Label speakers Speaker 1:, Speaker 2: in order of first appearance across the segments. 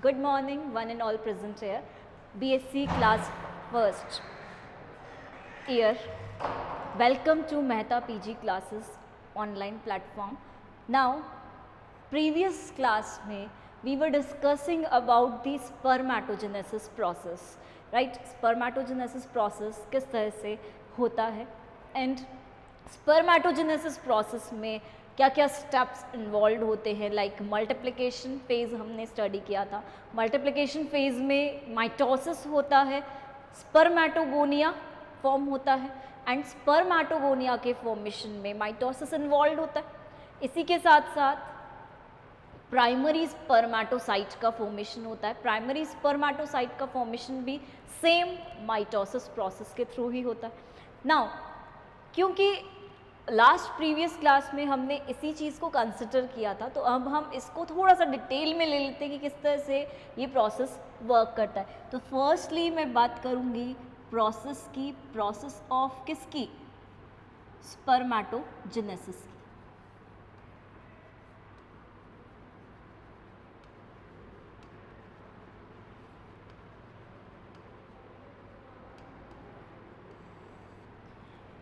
Speaker 1: Good morning, one and all present here. BSc class first year. Welcome to Mehta PG classes online platform. Now, previous class में we were discussing about the spermatogenesis process, right? Spermatogenesis process किस तरह से होता है and spermatogenesis process में क्या क्या steps involve होते हैं, लाइक मल्टीप्लिकेशन फेज़ हमने स्टडी किया था. मल्टीप्लिकेशन फेज़ में माइटोसिस होता है, स्पर्मेटोगोनिया फॉर्म होता है एंड स्पर्मेटोगोनिया के फॉर्मेशन में माइटोसिस इन्वॉल्व होता है. इसी के साथ साथ प्राइमरी स्पर्मेटोसाइट का फॉर्मेशन होता है. प्राइमरी स्पर्मेटोसाइट का फॉर्मेशन भी सेम माइटोसिस प्रोसेस के थ्रू ही होता है. नाउ क्योंकि लास्ट प्रीवियस क्लास में हमने इसी चीज़ को कंसिडर किया था, तो अब हम इसको थोड़ा सा डिटेल में ले लेते हैं कि किस तरह से ये प्रोसेस वर्क करता है. तो फर्स्टली मैं बात करूँगी प्रोसेस की, प्रोसेस ऑफ किसकी, स्पर्मेटोजेनेसिस की.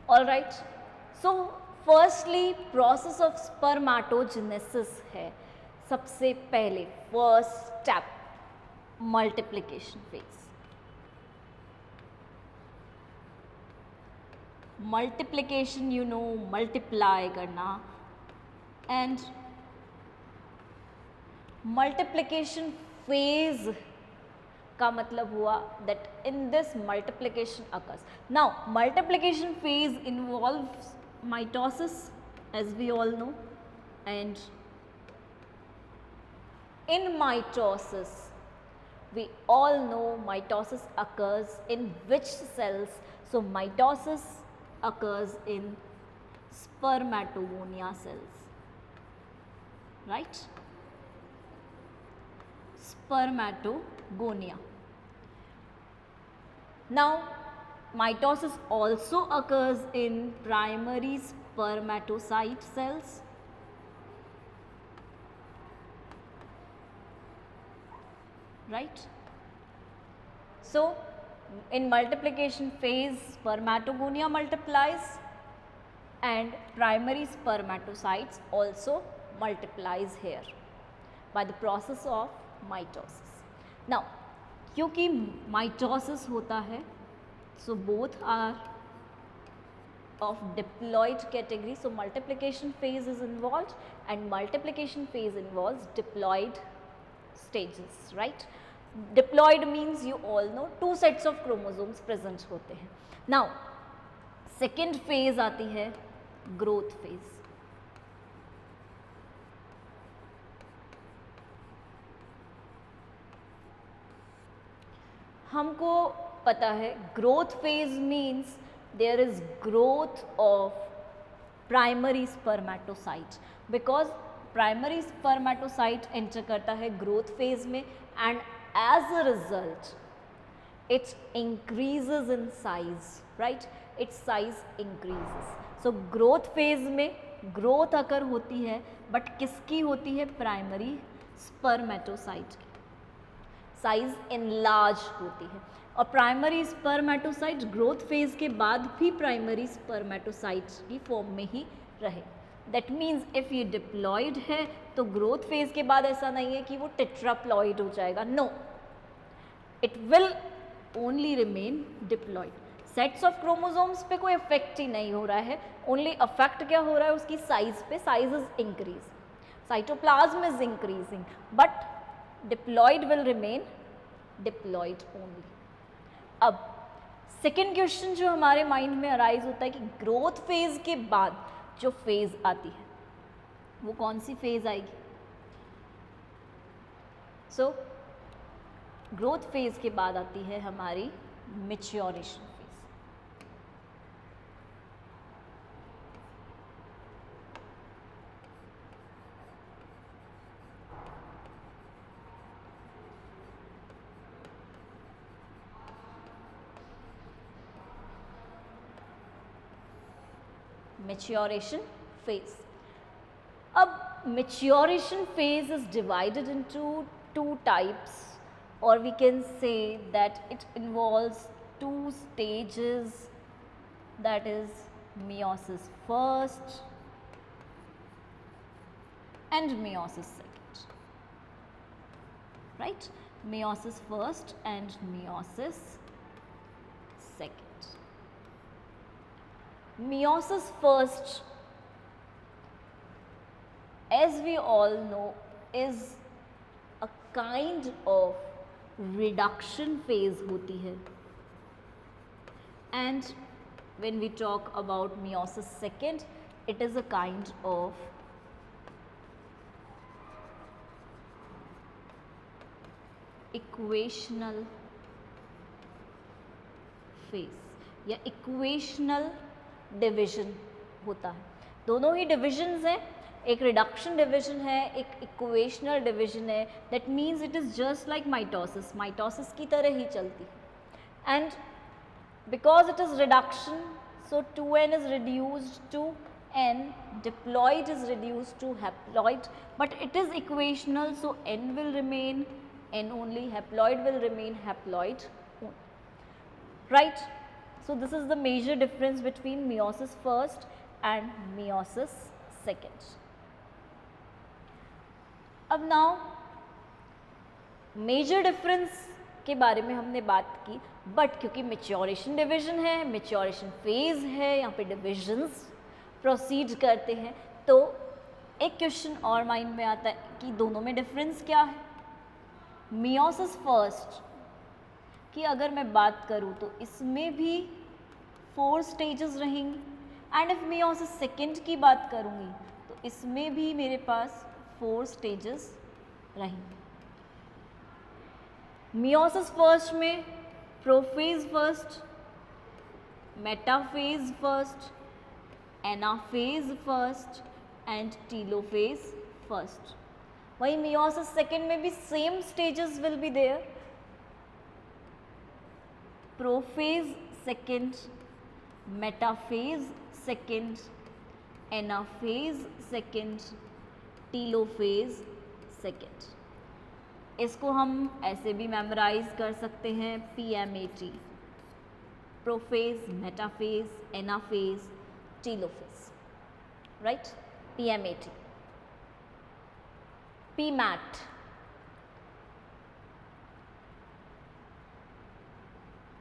Speaker 1: All right. So firstly process of spermatogenesis है सबसे पहले first step multiplication phase. Multiplication you know multiply करना, एंड मल्टीप्लिकेशन फेज का मतलब हुआ that in this multiplication occurs. Now multiplication phase involves mitosis as we all know, and in mitosis we all know mitosis occurs in which cells. So mitosis occurs in spermatogonia cells, right? Spermatogonia. Now mitosis also occurs in primary spermatocyte cells, right? So in multiplication phase spermatogonia multiplies and primary spermatocytes also multiplies here by the process of mitosis. Now क्योंकि mitosis होता है, so both are of diploid category. So multiplication phase is involved and multiplication phase involves diploid stages, right? Diploid means you all know two sets of chromosomes present होते हैं. Now second phase आती है growth phase. हमको पता है growth phase means there is growth of primary spermatocyte, because primary spermatocyte enter करता है growth phase में and as a result its increases in size, right? Its size increases. So growth phase में growth occur होती है, but किसकी होती है? Primary spermatocyte की. साइज इनलार्ज होती है. और प्राइमरी स्पर्मेटोसाइट ग्रोथ फेज के बाद भी प्राइमरी स्पर्मेटोसाइट की फॉर्म में ही रहे. दैट मीन्स इफ ये डिप्लॉइड है तो ग्रोथ फेज के बाद ऐसा नहीं है कि वो टेट्राप्लॉइड हो जाएगा. No, it will only remain diploid. Sets of chromosomes पे कोई इफेक्ट ही नहीं हो रहा है. ओनली अफेक्ट क्या हो रहा है? उसकी साइज पे. Size is increase, cytoplasm is increasing, but diploid will remain diploid only. अब सेकेंड क्वेश्चन जो हमारे माइंड में अराइज होता है कि ग्रोथ फेज के बाद जो फेज आती है वो कौन सी फेज आएगी? सो ग्रोथ फेज के बाद आती है हमारी मैच्योरेशन. Maturation phase. अब maturation phase is divided into two types. or we can say that it involves two stages, that is meiosis first and meiosis second, right? Meiosis first and meiosis second. Meiosis first, as we all know, is a kind of reduction phase होती है, and when we talk about meiosis second, it is a kind of equational phase या equational division होता है. दोनों ही divisions हैं, एक reduction division है, एक इक्वेशनल डिवीजन है. That means it is just like mitosis, mitosis की तरह ही चलती है. And because it is reduction, so 2n is reduced to n, diploid is reduced to haploid, but it is equational, so n will remain n only, haploid will remain haploid only, right? So this is the major difference between meiosis first and meiosis second. अब now major difference के बारे में हमने बात की, but क्योंकि maturation division है, maturation phase है, यहाँ पे डिविजन्स प्रोसीड करते हैं, तो एक क्वेश्चन और माइंड में आता है कि दोनों में डिफरेंस क्या है. मियोसिस फर्स्ट की अगर मैं बात करूँ तो इसमें भी 4 स्टेजेस रहेंगी, एंड इफ मियोसिस सेकेंड की बात करूँगी तो इसमें भी मेरे पास 4 स्टेजेस रहेंगे. मियोसिस फर्स्ट में prophase first, metaphase first, anaphase first and telophase first. वही मियोसिस सेकेंड में भी same stages will be there. Prophase second, metaphase second, anaphase second, telophase second. इसको हम ऐसे भी मेमोराइज कर सकते हैं, PMAT, prophase, metaphase, anaphase, telophase, right? PMAT. PMAT,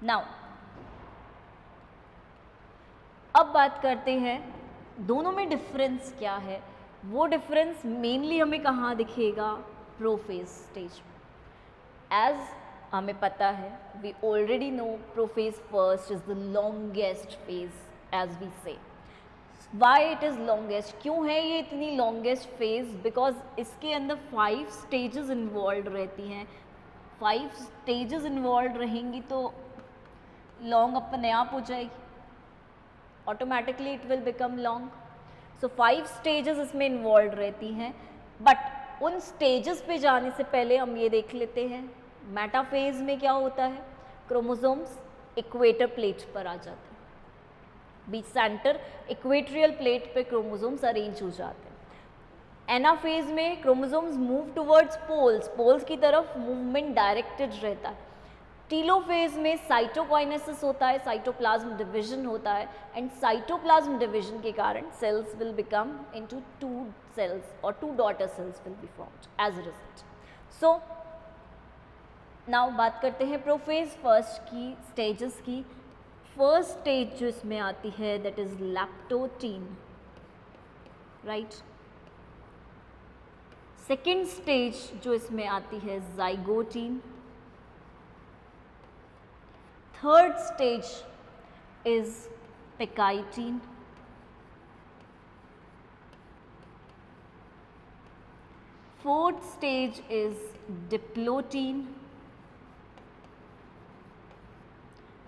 Speaker 1: now अब बात करते हैं दोनों में डिफरेंस क्या है. वो डिफरेंस मेनली हमें कहाँ दिखेगा? Prophase stage. एज हमें पता है, we already know prophase first is the longest phase, as we say. Why it is longest? क्यों है ये इतनी लॉन्गेस्ट फेज? बिकॉज इसके अंदर 5 स्टेजेस इन्वॉल्व रहती हैं. 5 स्टेजेस इन्वॉल्व रहेंगी तो लॉन्ग अपने आप हो जाएगी, automatically it will become long. So 5 stages इसमें इन्वॉल्व रहती हैं, बट उन स्टेजेस पे जाने से पहले हम ये देख लेते हैं मेटाफेज में क्या होता है. क्रोमोसोम्स इक्वेटर प्लेट पर आ जाते हैं, बीच सेंटर इक्वेटोरियल प्लेट पे क्रोमोसोम्स अरेंज हो जाते हैं. एनाफेज में chromosomes move towards poles, poles की तरफ मूवमेंट डायरेक्टेड रहता है. टीलोफेज में साइटोकाइनेसिस होता है, साइटोप्लाज्म डिवीजन होता है, एंड साइटोप्लाज्म डिवीजन के कारण cells will become into 2 cells or 2 daughter cells will be formed as a result. So now बात करते हैं प्रोफेज फर्स्ट की स्टेजेस की. फर्स्ट स्टेज जो इसमें आती है that is leptotene, right? Second stage जो इसमें आती है zygotene. Third stage is pachytene. Fourth stage is diplotin,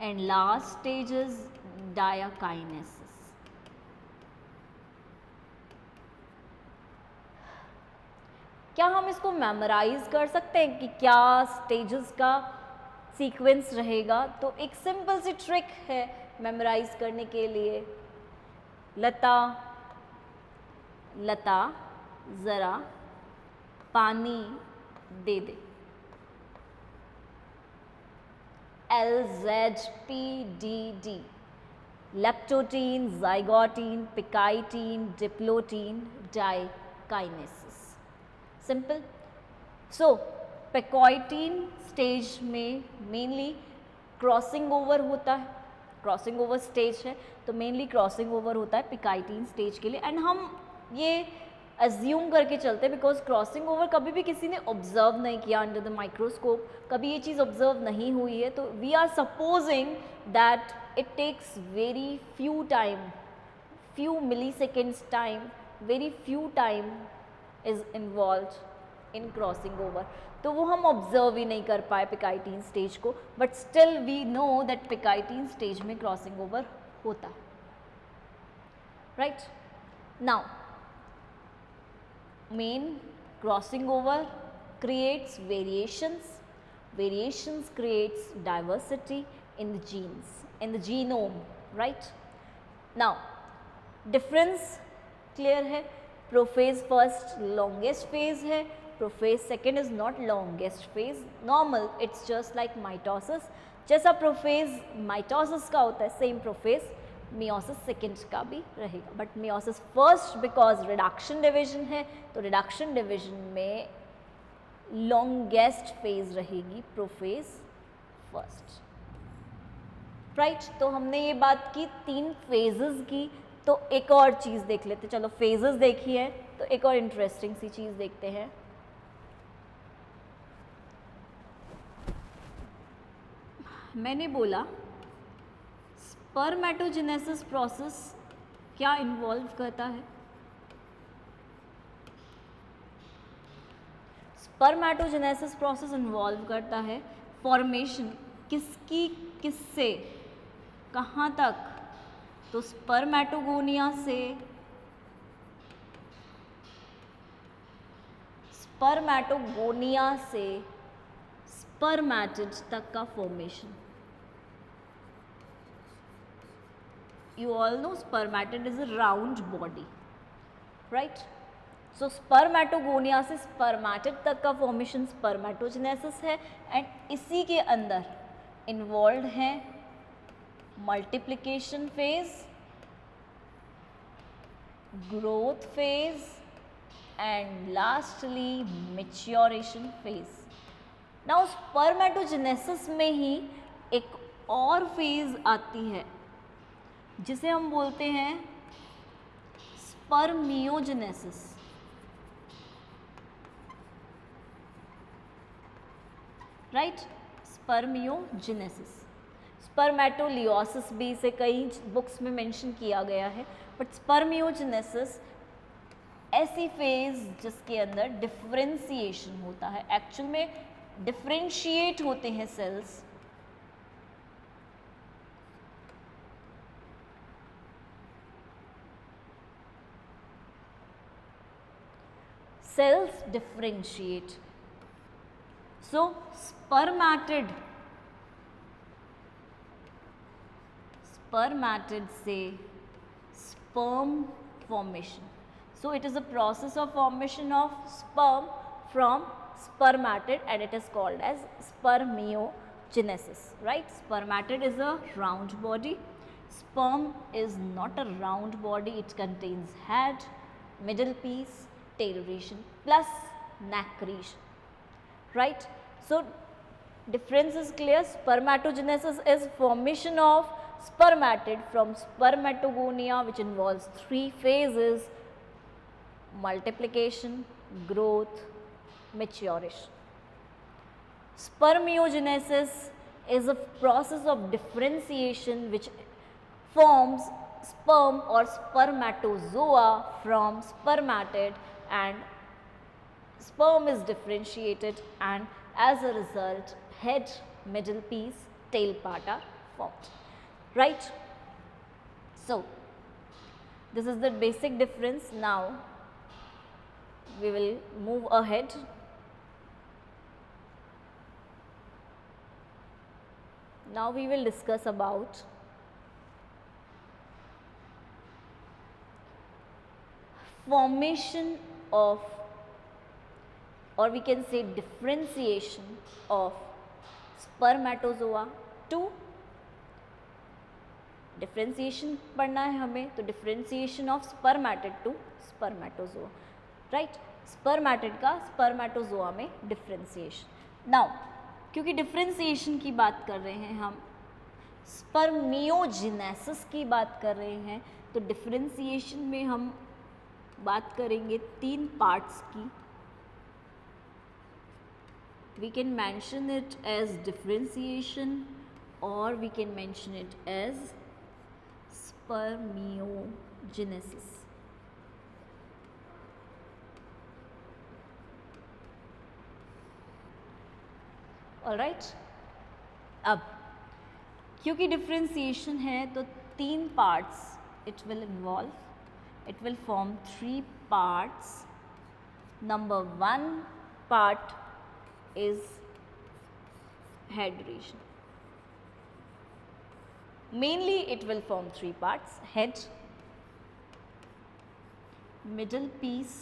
Speaker 1: and last stage is diakinesis. क्या हम इसको मेमोराइज कर सकते हैं कि क्या स्टेजेस का सीक्वेंस रहेगा? तो एक सिंपल सी ट्रिक है मेमोराइज करने के लिए. लता लता ज़रा पानी दे दे. LZPDD. Leptotene, zygotine, picitine, diplotene, dikinesis. Simple. So picitine stage में मेनली क्रॉसिंग ओवर होता है, क्रॉसिंग ओवर स्टेज है तो मेनली क्रॉसिंग ओवर होता है पिकाइटीन स्टेज के लिए, एंड हम ये अज्यूम करके चलते हैं बिकॉज क्रॉसिंग ओवर कभी भी किसी ने ऑब्जर्व नहीं किया अंडर द माइक्रोस्कोप, कभी ये चीज़ ऑब्जर्व नहीं हुई है, तो we are supposing that it takes very few milliseconds time, very few time is involved in crossing over, तो वो हम ऑब्जर्व ही नहीं कर पाए पिकाइटीन स्टेज को, but still we know that pachytene stage में क्रॉसिंग ओवर होता है, right. Now main crossing over creates variations creates diversity in the genes, in the genome, right. Now difference clear है, prophase first longest phase है, prophase second is not longest phase, normal it's just like mitosis, जैसा prophase mitosis का होता है same prophase meiosis second का भी रहेगा, but meiosis first because reduction division है, तो रिडक्शन डिविजन में लॉन्गेस्ट फेज रहेगी प्रोफेज फर्स्ट, राइट. तो हमने ये बात की 3 फेजेस की, तो एक और चीज़ देख लेते, चलो फेजेस देखी है तो एक और इंटरेस्टिंग सी चीज़ देखते हैं. मैंने बोला स्पर्मेटोजेनेसिस प्रोसेस क्या इन्वॉल्व करता है, स्पर्मेटोजेनेसिस प्रोसेस इन्वॉल्व करता है फॉर्मेशन किसकी किससे कहाँ तक, तो स्पर्मेटोगोनिया से स्पर्मेटिड तक का formation. You all know spermatid is a round body, right? So spermatogonia से स्पर्मेटिड तक का फॉर्मेशन स्पर्मेटोजेनेसिस है, एंड इसी के अंदर इन्वॉल्व है multiplication phase, growth phase and lastly maturation phase. Now spermatogenesis में ही एक और फेज आती है जिसे हम बोलते हैं स्पर्मियोजेनेसिस. Right, spermiogenesis. स्पर्मेटोलियोसिस भी इसे कई बुक्स में मेंशन किया गया है, बट स्पर्मियोजेनेसिस ऐसी फेज जिसके अंदर डिफरेंशिएशन होता है, एक्चुअल में डिफरेंशिएट होते हैं sales, cells differentiate. So spermatid से sperm formation. So it is a process of formation of sperm from spermatid and it is called as spermiogenesis, right. Spermatid is a round body, sperm is not a round body, it contains head, middle piece, tail region plus neck region, right. So difference is clear. Spermatogenesis is formation of spermatid from spermatogonia, which involves 3 phases: multiplication, growth, maturation. Spermiogenesis is a process of differentiation which forms sperm or spermatozoa from spermatid, and sperm is differentiated and as a result head, middle piece, tail part are formed, right. So this is the basic difference. Now we will move ahead. Now we will discuss about formation of, or we can say differentiation of spermatozoa to differentiation पढ़ना है हमें, तो differentiation of spermatid to spermatozoa, right. Spermatid का spermatozoa में differentiation. Now क्योंकि differentiation की बात कर रहे हैं हम, स्पर्मियोजेनेसिस की बात कर रहे हैं, तो डिफ्रेंसिएशन में हम बात करेंगे 3 पार्ट्स की। We can mention it as differentiation or we can mention it as spermiogenesis. Alright, अब क्योंकि डिफ्रेंसिएशन है तो 3 parts it will involve, it will form 3 parts. Number 1 part is head region. Mainly it will form 3 parts: head, middle piece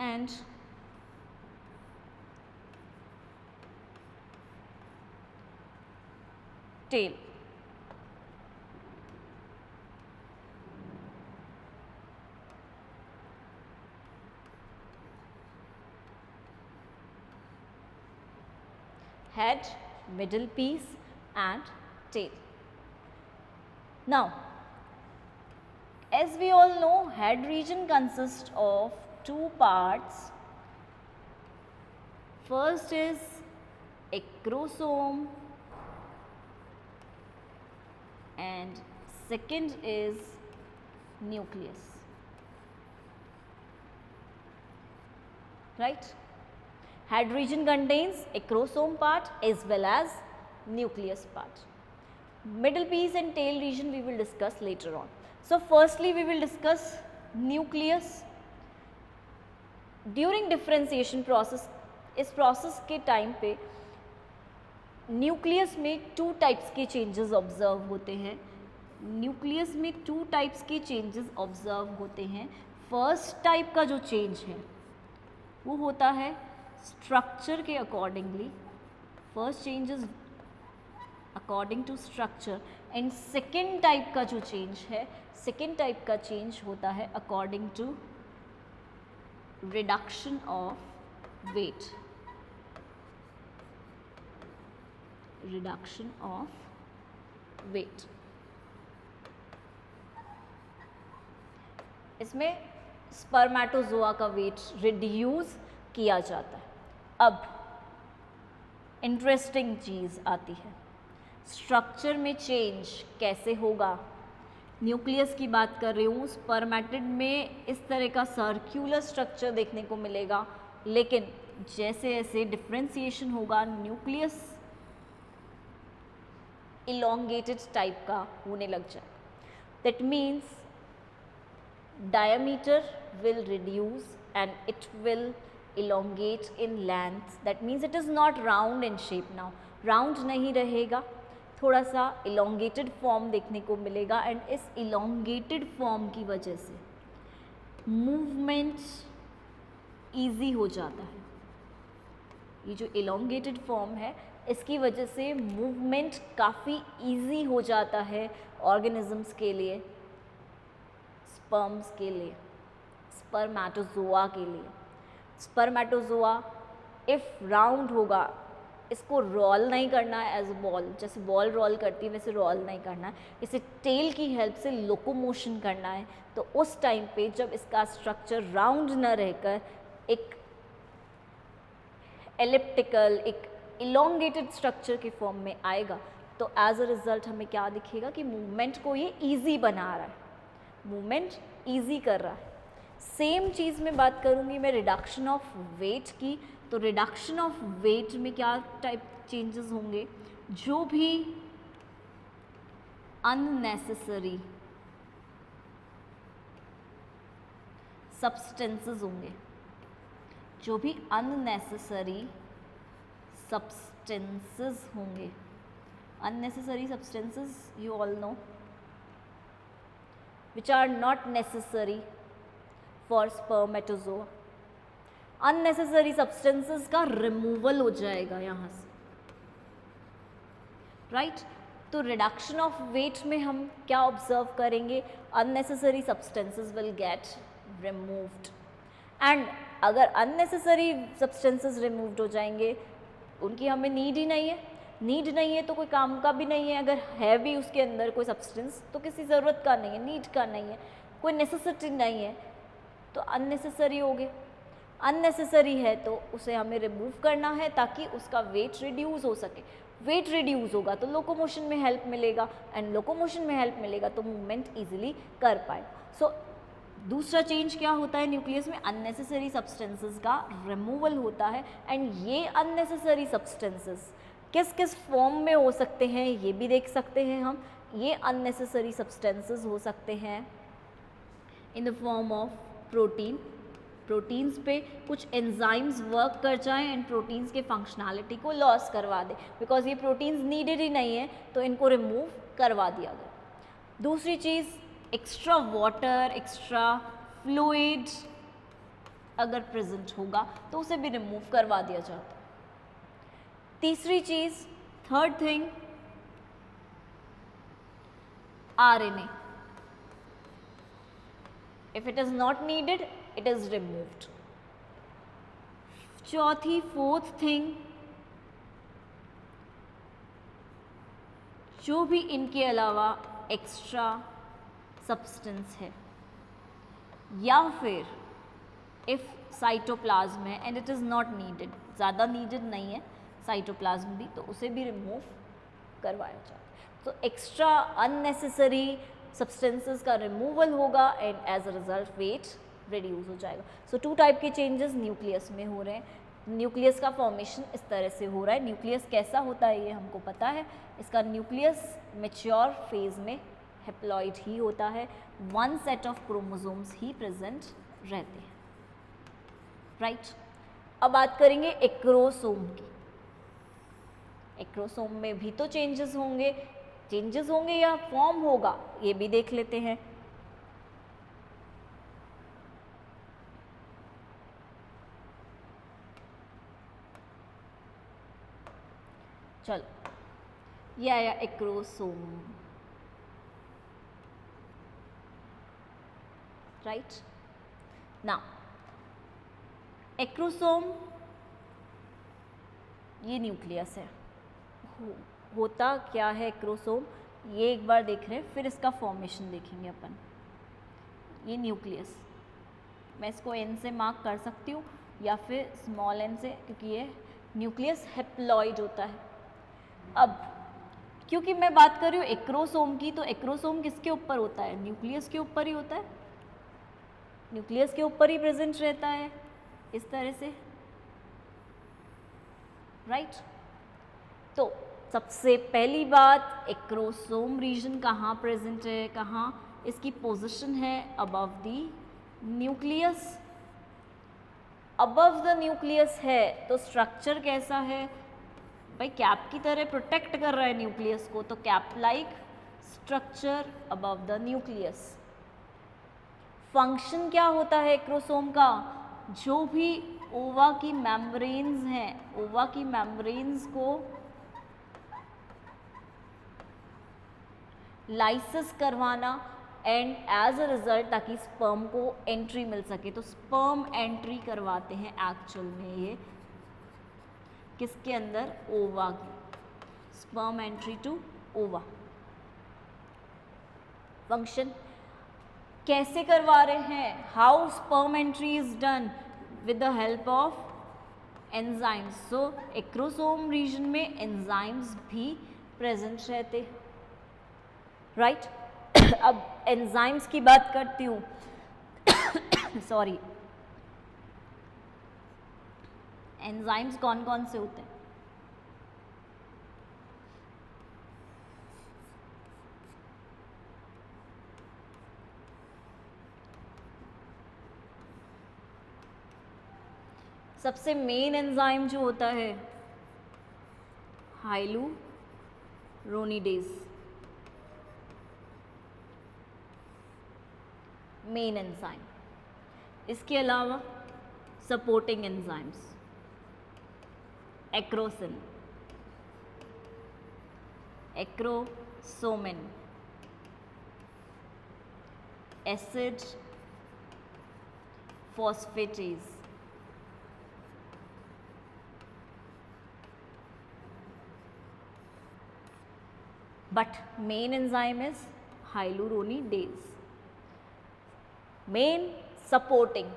Speaker 1: and tail. Head, middle piece and tail. Now, as we all know, head region consists of 2 parts. First is acrosome and second is nucleus, right? Head region contains acrosome part as well as nucleus part. Middle piece and tail region we will discuss later on. So firstly we will discuss nucleus. During differentiation process, इस process के time पे nucleus में 2 types के changes observe होते हैं। Nucleus में 2 types के changes observe होते हैं। फर्स्ट टाइप का जो चेंज है वो होता है स्ट्रक्चर के accordingly, first changes according to structure, and second type का जो चेंज है, सेकेंड टाइप का चेंज होता है according to reduction of weight, reduction of weight. इसमें स्पर्मेटोजोआ का वेट रिड्यूस किया जाता है। अब इंटरेस्टिंग चीज़ आती है, स्ट्रक्चर में चेंज कैसे होगा। न्यूक्लियस की बात कर रही हूँ, स्पर्मेटिड में इस तरह का सर्क्यूलर स्ट्रक्चर देखने को मिलेगा, लेकिन जैसे जैसे डिफ्रेंसिएशन होगा न्यूक्लियस elongated टाइप का होने लग जाए। That means diameter will reduce and it will elongate in length. That means it is not round in shape now. Round नहीं रहेगा, थोड़ा सा elongated form देखने को मिलेगा, and इस elongated form की वजह से movement easy हो जाता है। ये जो elongated form है इसकी वजह से मूवमेंट काफ़ी इजी हो जाता है ऑर्गेनिजम्स के लिए, स्पर्म्स के लिए, स्पर्मेटोजोआ के लिए। स्पर्मेटोजोआ इफ़ राउंड होगा, इसको रोल नहीं करना है एज बॉल, जैसे बॉल रोल करती है वैसे रोल नहीं करना है, इसे टेल की हेल्प से लोकोमोशन करना है। तो उस टाइम पे जब इसका स्ट्रक्चर राउंड न रहकर एक एलिप्टिकल, एक इलोंगेटेड स्ट्रक्चर के फॉर्म में आएगा, तो एज अ रिज़ल्ट हमें क्या दिखेगा कि मूवमेंट को ये इजी बना रहा है, मूवमेंट इजी कर रहा है। सेम चीज़ में बात करूँगी मैं रिडक्शन ऑफ वेट की, तो रिडक्शन ऑफ वेट में क्या टाइप चेंजेस होंगे, जो भी अननेसेसरी सब्सटेंसेस होंगे, जो भी अननेसेसरी substances होंगे, unnecessary substances you all know which are not necessary for spermatozoa, unnecessary substances का रिमूवल हो जाएगा यहाँ से, राइट। तो रिडक्शन ऑफ वेट में हम क्या ऑब्जर्व करेंगे, unnecessary substances will get removed. And अगर अननेसेसरी सब्सटेंसेस रिमूव्ड हो जाएंगे, उनकी हमें नीड ही नहीं है, नीड नहीं है तो कोई काम का भी नहीं है। अगर है भी उसके अंदर कोई सब्सटेंस तो किसी ज़रूरत का नहीं है, नीड का नहीं है, कोई नेसेसिटी नहीं है, तो अननेसेसरी हो गए। अननेसेसरी है तो उसे हमें रिमूव करना है ताकि उसका वेट रिड्यूस हो सके। वेट रिड्यूस होगा तो लोकोमोशन में हेल्प मिलेगा, एंड लोकोमोशन में हेल्प मिलेगा तो मूवमेंट ईजिली कर पाएगा। सो दूसरा चेंज क्या होता है न्यूक्लियस में, अननेसेसरी सब्सटेंसेस का रिमूवल होता है। एंड ये अननेसेसरी सब्सटेंसेस किस किस फॉर्म में हो सकते हैं ये भी देख सकते हैं हम। ये अननेसेसरी सब्सटेंसेस हो सकते हैं in the form of protein. Proteins पे कुछ एंजाइम्स वर्क कर जाएं एंड प्रोटीन्स के फंक्शनैलिटी को लॉस करवा दे, बिकॉज ये प्रोटीन्स नीडेड ही नहीं है तो इनको रिमूव करवा दिया गया। दूसरी चीज़, एक्स्ट्रा वाटर, एक्स्ट्रा फ्लूइड अगर प्रेजेंट होगा तो उसे भी रिमूव करवा दिया जाता है। तीसरी चीज़, third thing, RNA, if it is not needed it is removed। चौथी, फोर्थ थिंग, जो भी इनके अलावा एक्स्ट्रा सब्सटेंस है या फिर इफ साइटोप्लाज्म है and it is not needed, ज़्यादा नीडेड नहीं है साइटोप्लाज्म भी, तो उसे भी रिमूव करवाया जाता है। तो एक्स्ट्रा अननेसेसरी सब्सटेंसेस का रिमूवल होगा and as a result weight reduce हो जाएगा। सो 2 टाइप के चेंजेस न्यूक्लियस में हो रहे हैं। न्यूक्लियस का फॉर्मेशन इस तरह से हो रहा है। न्यूक्लियस कैसा होता है ये हमको पता है। इसका न्यूक्लियस मैच्योर फेज में हेप्लॉइड ही होता है, 1 set of chromosomes he present रहते हैं, राइट। अब बात करेंगे एक्रोसोम की। एक्रोसोम में भी तो चेंजेस होंगे या फॉर्म होगा, ये भी देख लेते हैं। चलो, ये आया एक्रोसोम, राइट। नाउ एक्रोसोम ये न्यूक्लियस है। होता क्या है एक्रोसोम, ये एक बार देख रहे हैं, फिर इसका फॉर्मेशन देखेंगे अपन। ये न्यूक्लियस, मैं इसको N से मार्क कर सकती हूँ या फिर स्मॉल n से, क्योंकि ये न्यूक्लियस हेप्लॉइड होता है। अब क्योंकि मैं बात कर रही हूँ एक्रोसोम की, तो एक्रोसोम किसके ऊपर होता है, न्यूक्लियस के ऊपर ही होता है, न्यूक्लियस के ऊपर ही प्रेजेंट रहता है इस तरह से, राइट। तो सबसे पहली बात, एक्रोसोम रीजन कहाँ प्रेजेंट है, कहाँ इसकी पोजीशन है, above the nucleus. Above the nucleus है तो स्ट्रक्चर कैसा है भाई, कैप की तरह प्रोटेक्ट कर रहा है न्यूक्लियस को, तो cap like structure above the nucleus. Function क्या होता है एक्रोसोम का, जो भी ओवा की मेम्ब्रेन्स हैं, ओवा की मेम्ब्रेन्स को लाइसिस करवाना एंड एज अ रिजल्ट ताकि स्पर्म को एंट्री मिल सके, तो स्पर्म एंट्री करवाते हैं एक्चुअल में ये किसके अंदर, ओवा की, sperm entry to ova. Function कैसे करवा रहे हैं, how sperm entry is done, with the help of enzymes. So acrosome region में एंजाइम्स भी प्रेजेंट रहते, राइट। अब एंजाइम्स की बात करती हूँ सॉरी, एंजाइम्स कौन कौन से होते हैं, सबसे मेन एंजाइम जो होता है हाइलुरोनिडेज, मेन एंजाइम। इसके अलावा supporting enzymes, acrosin, acrosomin, acid phosphatase, but main enzyme is hyaluronidase, main supporting.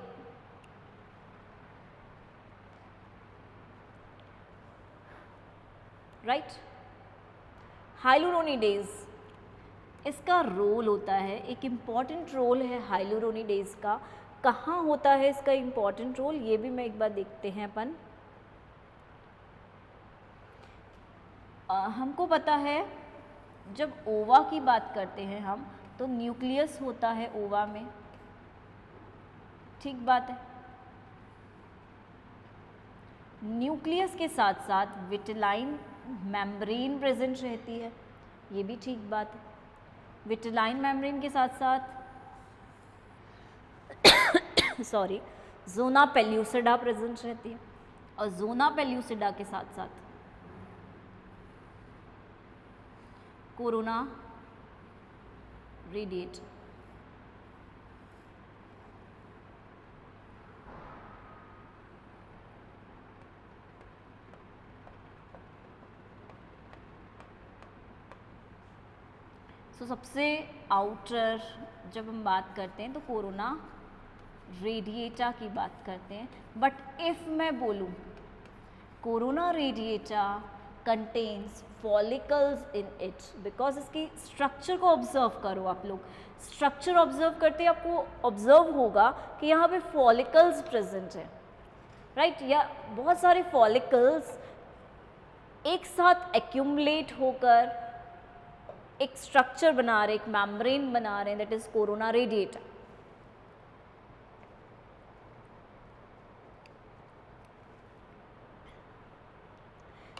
Speaker 1: Right, hyaluronidase, इसका रोल होता है, एक इम्पॉर्टेंट रोल है हाइलुरोनिडेज का। कहाँ होता है इसका इम्पॉर्टेंट रोल, ये भी मैं एक बार देखते हैं अपन। हमको पता है जब ओवा की बात करते हैं हम, तो न्यूक्लियस होता है ओवा में, ठीक बात है। न्यूक्लियस के साथ साथ विटेलाइन मेम्ब्रेन प्रेजेंट रहती है, ये भी ठीक बात है। विटेलाइन मेम्ब्रेन के साथ साथ सॉरी जोना पेल्यूसिडा प्रेजेंट रहती है, और जोना पेल्यूसिडा के साथ साथ कोरोना रेडिएटर। तो सबसे आउटर जब हम बात करते हैं तो कोरोना रेडिएटा की बात करते हैं। बट इफ़ मैं बोलूँ corona radiata contains follicles in it, because इसकी स्ट्रक्चर को ऑब्जर्व करो आप लोग, स्ट्रक्चर ऑब्जर्व करते आपको ऑब्जर्व होगा कि यहाँ पे फॉलिकल्स प्रेजेंट है, राइट। या बहुत सारे फॉलिकल्स एक साथ एक्यूमुलेट होकर एक स्ट्रक्चर बना रहे, एक मेम्ब्रेन बना रहे हैं, दैट इज कोरोना रेडिएटा।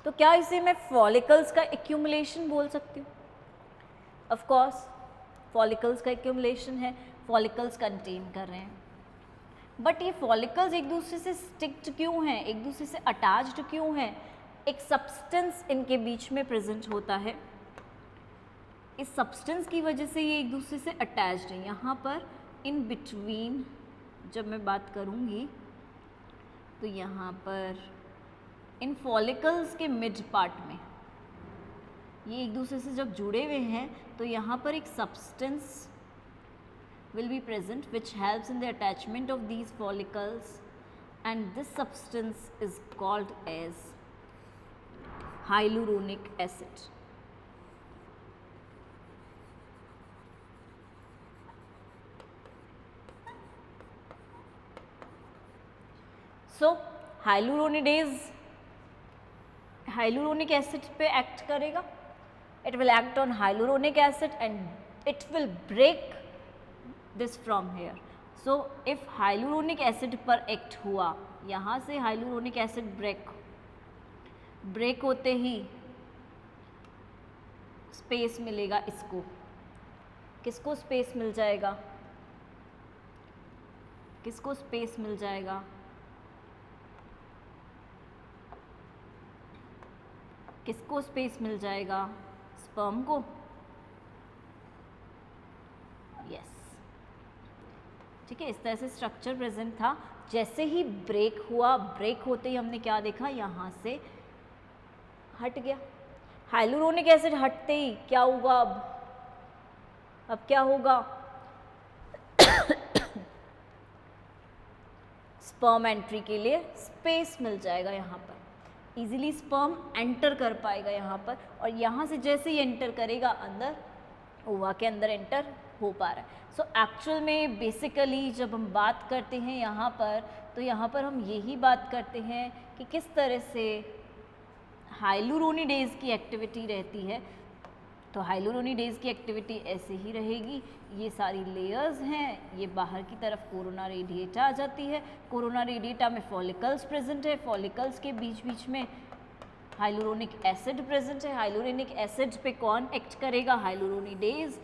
Speaker 1: तो क्या इसे मैं फॉलिकल्स का एक्यूमुलेशन बोल सकती हूँ? ऑफ कोर्स फॉलिकल्स का एक्यूमुलेशन है, फॉलिकल्स कंटेन कर रहे हैं। बट ये फॉलिकल्स एक दूसरे से स्टिक्ड क्यों हैं, एक दूसरे से अटैच्ड क्यों हैं? एक सब्सटेंस इनके बीच में प्रेजेंट होता है, इस सब्सटेंस की वजह से ये एक दूसरे से अटैच्ड है। यहाँ पर इन बिटवीन जब मैं बात करूँगी तो यहाँ पर इन फॉलिकल्स के मिड पार्ट में ये एक दूसरे से जब जुड़े हुए हैं तो यहाँ पर एक substance will be present which helps in the attachment of these follicles, and this substance is called as hyaluronic acid. So hyaluronidase hyaluronic acid पे act करेगा, it will act on hyaluronic acid and it will break this from here. So if hyaluronic acid पर act हुआ, यहाँ से hyaluronic acid break होते ही space मिलेगा इसको, किसको स्पेस मिल जाएगा, किसको स्पेस मिल जाएगा, किसको स्पेस मिल जाएगा, स्पर्म को। यस, ठीक है, इस तरह से स्ट्रक्चर प्रेजेंट था। जैसे ही ब्रेक हुआ, ब्रेक होते ही हमने क्या देखा, यहाँ से हट गया। हाइलुरोनिक एसिड हटते ही क्या होगा, अब क्या होगा, स्पर्म एंट्री के लिए स्पेस मिल जाएगा, यहाँ पर इजीली स्पर्म एंटर कर पाएगा यहाँ पर, और यहाँ से जैसे ही एंटर करेगा अंदर, ओवा के अंदर एंटर हो पा रहा है। सो एक्चुअल में बेसिकली जब हम बात करते हैं यहाँ पर, तो यहाँ पर हम यही बात करते हैं कि किस तरह से हाइलुरोनिडेज की एक्टिविटी रहती है। तो हाइलुरोनिडेज की एक्टिविटी ऐसे ही रहेगी, ये सारी लेयर्स हैं, ये बाहर की तरफ कोरोना रेडिएटा आ जाती है, कोरोना रेडिएटा में फॉलिकल्स प्रेजेंट है, फॉलिकल्स के बीच बीच में हाइलुरोनिक एसिड प्रेजेंट है, हाइलुरोनिक एसिड पे कौन एक्ट करेगा, हाइलुरोनिडेज,